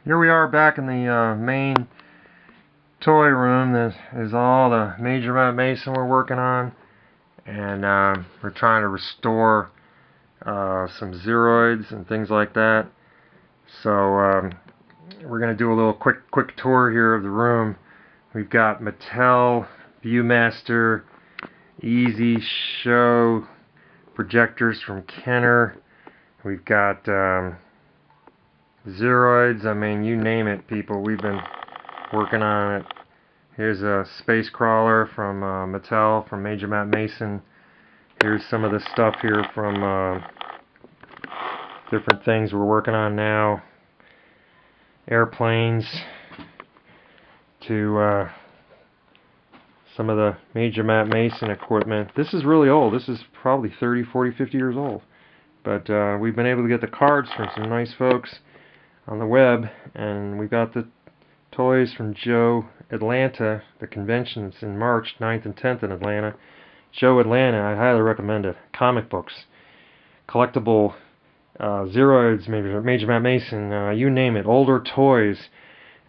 Here we are back in the main toy room. This is all the major mason we're working on, and we're trying to restore some zeroids and things like that. So we're going to do a little quick tour here of the room. We've got Mattel, Viewmaster, Easy Show projectors from Kenner. We've got zeroids. I mean, you name it, people. We've been working on it. Here's a space crawler from Mattel, from Major Mason. Here's some of the stuff here from different things we're working on now. Airplanes to some of the Major Mason equipment. This is really old. This is probably 30, 40, 50 years old. But we've been able to get the cards from some nice folks on the web, and we got the toys from Joe Atlanta. The convention's in March 9th and 10th in Atlanta. Joe Atlanta, I highly recommend it. Comic books, collectible zeroids, Major Mason, you name it. Older toys.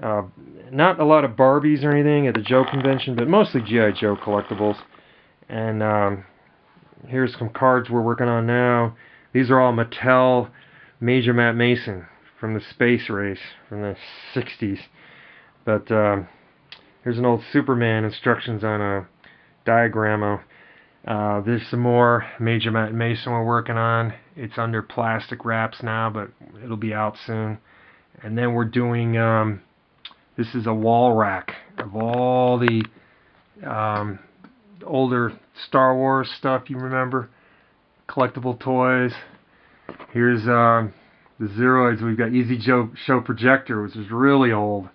Not a lot of Barbies or anything at the Joe convention, but mostly G.I. Joe collectibles. And here's some cards we're working on now. These are all Mattel Major Mason from the space race from the 60s. But here's an old Superman instructions on a diagram. There's some more Major Mason we're working on. It's under plastic wraps now, but it'll be out soon. And then we're doing, this is a wall rack of all the older Star Wars stuff you remember. Collectible toys. Here's the zeroids. We've got Easy Show projector, which is really old.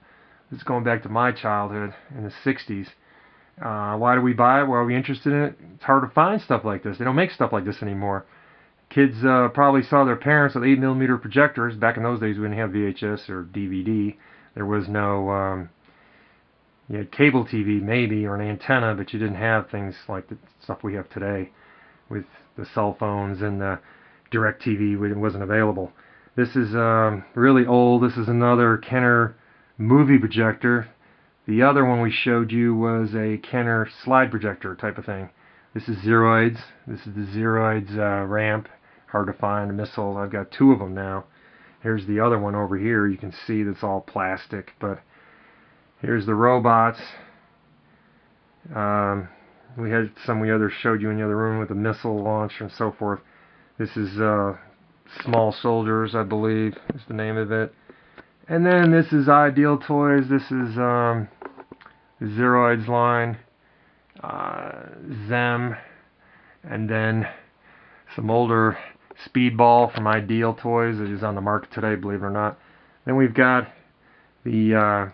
This is going back to my childhood in the 60s. Why do we buy it? Why are we interested in it? It's hard to find stuff like this. They don't make stuff like this anymore. Kids probably saw their parents with 8mm projectors. Back in those days, we didn't have VHS or DVD. There was no you had cable TV maybe, or an antenna, but you didn't have things like the stuff we have today with the cell phones and the direct TV. It wasn't available. This is really old. This is another Kenner movie projector. The other one we showed you was a Kenner slide projector type of thing. This is zeroids. This is the zeroids ramp. Hard to find, a missile. I've got two of them now. Here's the other one over here. You can see that's all plastic, but here's the robots. We had some we showed you in the other room with the missile launch and so forth. This is Small Soldiers, I believe, is the name of it. And then this is Ideal Toys. This is the Zeroids line, Zem, and then some older Speedball from Ideal Toys that is on the market today, believe it or not. Then we've got the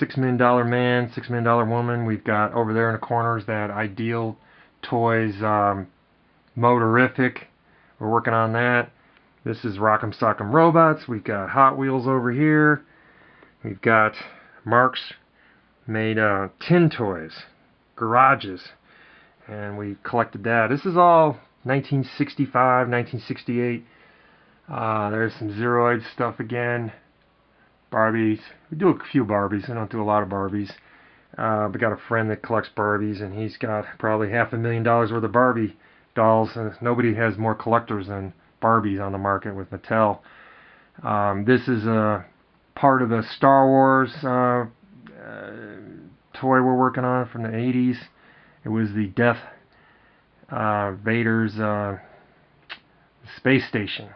$6 Million Man, $6 Million Woman. We've got over there in the corners that Ideal Toys Boaterific. We're working on that. This is Rock'em Sock'em Robots. We've got Hot Wheels over here. We've got Mark's made tin toys, garages, and we collected that. This is all 1965, 1968. There's some Zeroid stuff again. Barbies. We do a few Barbies. We don't do a lot of Barbies. We got a friend that collects Barbies, and he's got probably $500,000 worth of Barbie dolls. Nobody has more collectors than Barbies on the market with Mattel. This is a part of a Star Wars toy we're working on from the 80s. It was the Darth Vader's space station,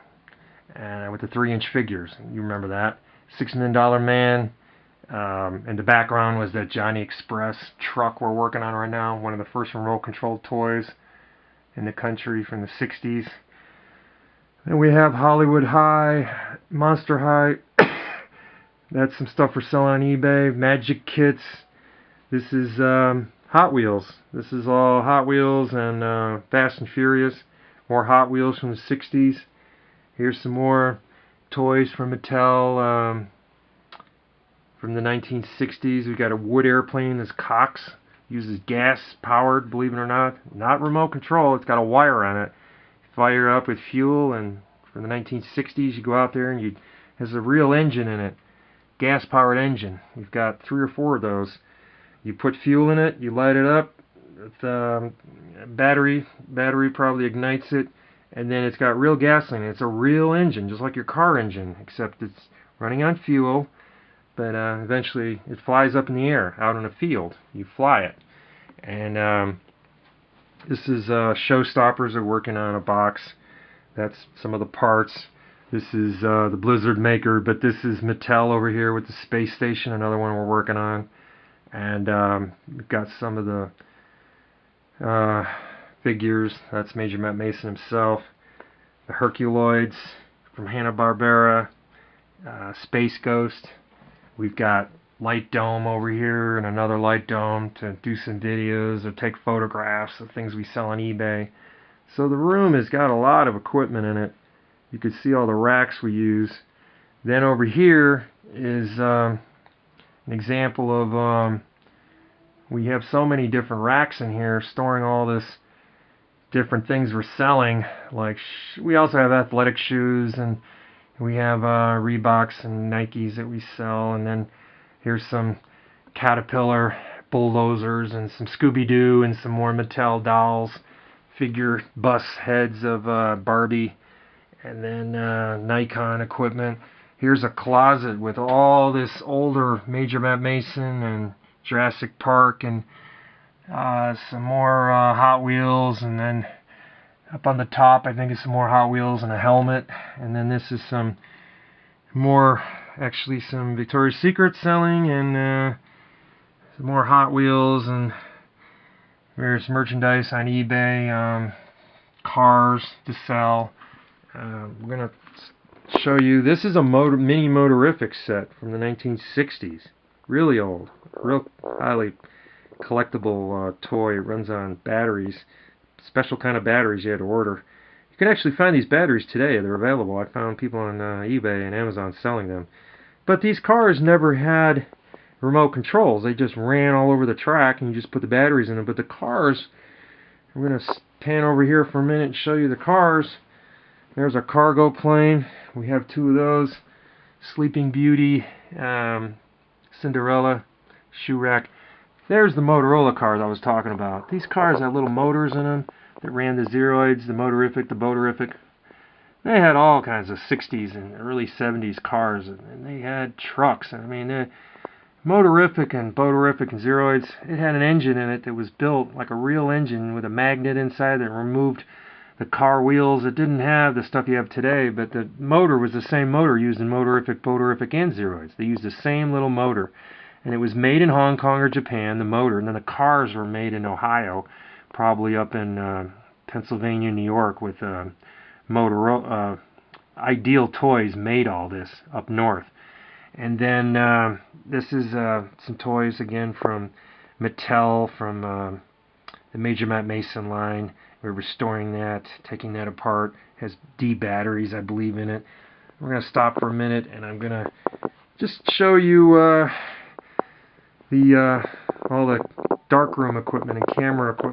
and with the 3-inch figures. You remember that. $6 Million Man. In the background was that Johnny Express truck we're working on right now. One of the first remote controlled toys in the country from the 60s. Then we have Hollywood High, Monster High. That's some stuff for selling on eBay. Magic Kits. This is Hot Wheels. This is all Hot Wheels and Fast and Furious. More Hot Wheels from the 60s. Here's some more toys from Mattel from the 1960s. We got a wood airplane. This Cox uses gas powered, believe it or not. Not remote control. It's got a wire on it. Fire up with fuel, and from the 1960s you go out there and it has a real engine in it. gas-powered engine. You've got 3 or 4 of those. You put fuel in it, you light it up, the battery probably ignites it, and then it's got real gasoline. It's a real engine, just like your car engine, except it's running on fuel, but eventually it flies up in the air, out in a field. You fly it. And this is Showstoppers are working on a box. That's some of the parts. This is the Blizzard maker, but this is Mattel over here with the space station, another one we're working on. And we've got some of the figures. That's Major Matt Mason himself. The Herculoids from Hanna-Barbera. Space Ghost. We've got Light Dome over here and another Light Dome to do some videos or take photographs of things we sell on eBay. So the room has got a lot of equipment in it. You can see all the racks we use. Then over here is an example of we have so many different racks in here storing all this different things we're selling. Like we also have athletic shoes, and we have Reeboks and Nikes that we sell, and then here's some Caterpillar bulldozers and some Scooby-Doo and some more Mattel dolls, figure bus heads of Barbie, and then Nikon equipment. Here's a closet with all this older Major Matt Mason and Jurassic Park and some more Hot Wheels, and then up on the top I think is some more Hot Wheels and a helmet, and then this is some more, actually some Victoria's Secret selling, and some more Hot Wheels, and there's merchandise on eBay, cars to sell. We're going to show you, this is a mini motorific set from the 1960s. Really old, real highly collectible toy. It runs on batteries, special kind of batteries you had to order. You can actually find these batteries today. They're available. I found people on eBay and Amazon selling them. But these cars never had remote controls. They just ran all over the track and you just put the batteries in them. But the cars, we're going to pan over here for a minute and show you the cars. There's a cargo plane. We have 2 of those. Sleeping Beauty, Cinderella, shoe rack. There's the Motorola cars I was talking about. These cars had little motors in them that ran the zeroids, the motorific, the boaterific. They had all kinds of 60s and early 70s cars, and they had trucks. I mean, motorific and boaterific and zeroids, it had an engine in it that was built like a real engine with a magnet inside that removed the car wheels. It didn't have the stuff you have today, but the motor was the same motor used in motorific, boaterific, and zeroids. They used the same little motor. And it was made in Hong Kong or Japan, the motor, and then the cars were made in Ohio, probably up in Pennsylvania, New York, with Motorola. Ideal Toys made all this up north. And then this is some toys again from Mattel, from the Major Matt Mason line. We're restoring that, taking that apart. It has D batteries, I believe, in it. We're going to stop for a minute, and I'm going to just show you all the darkroom equipment and camera equipment.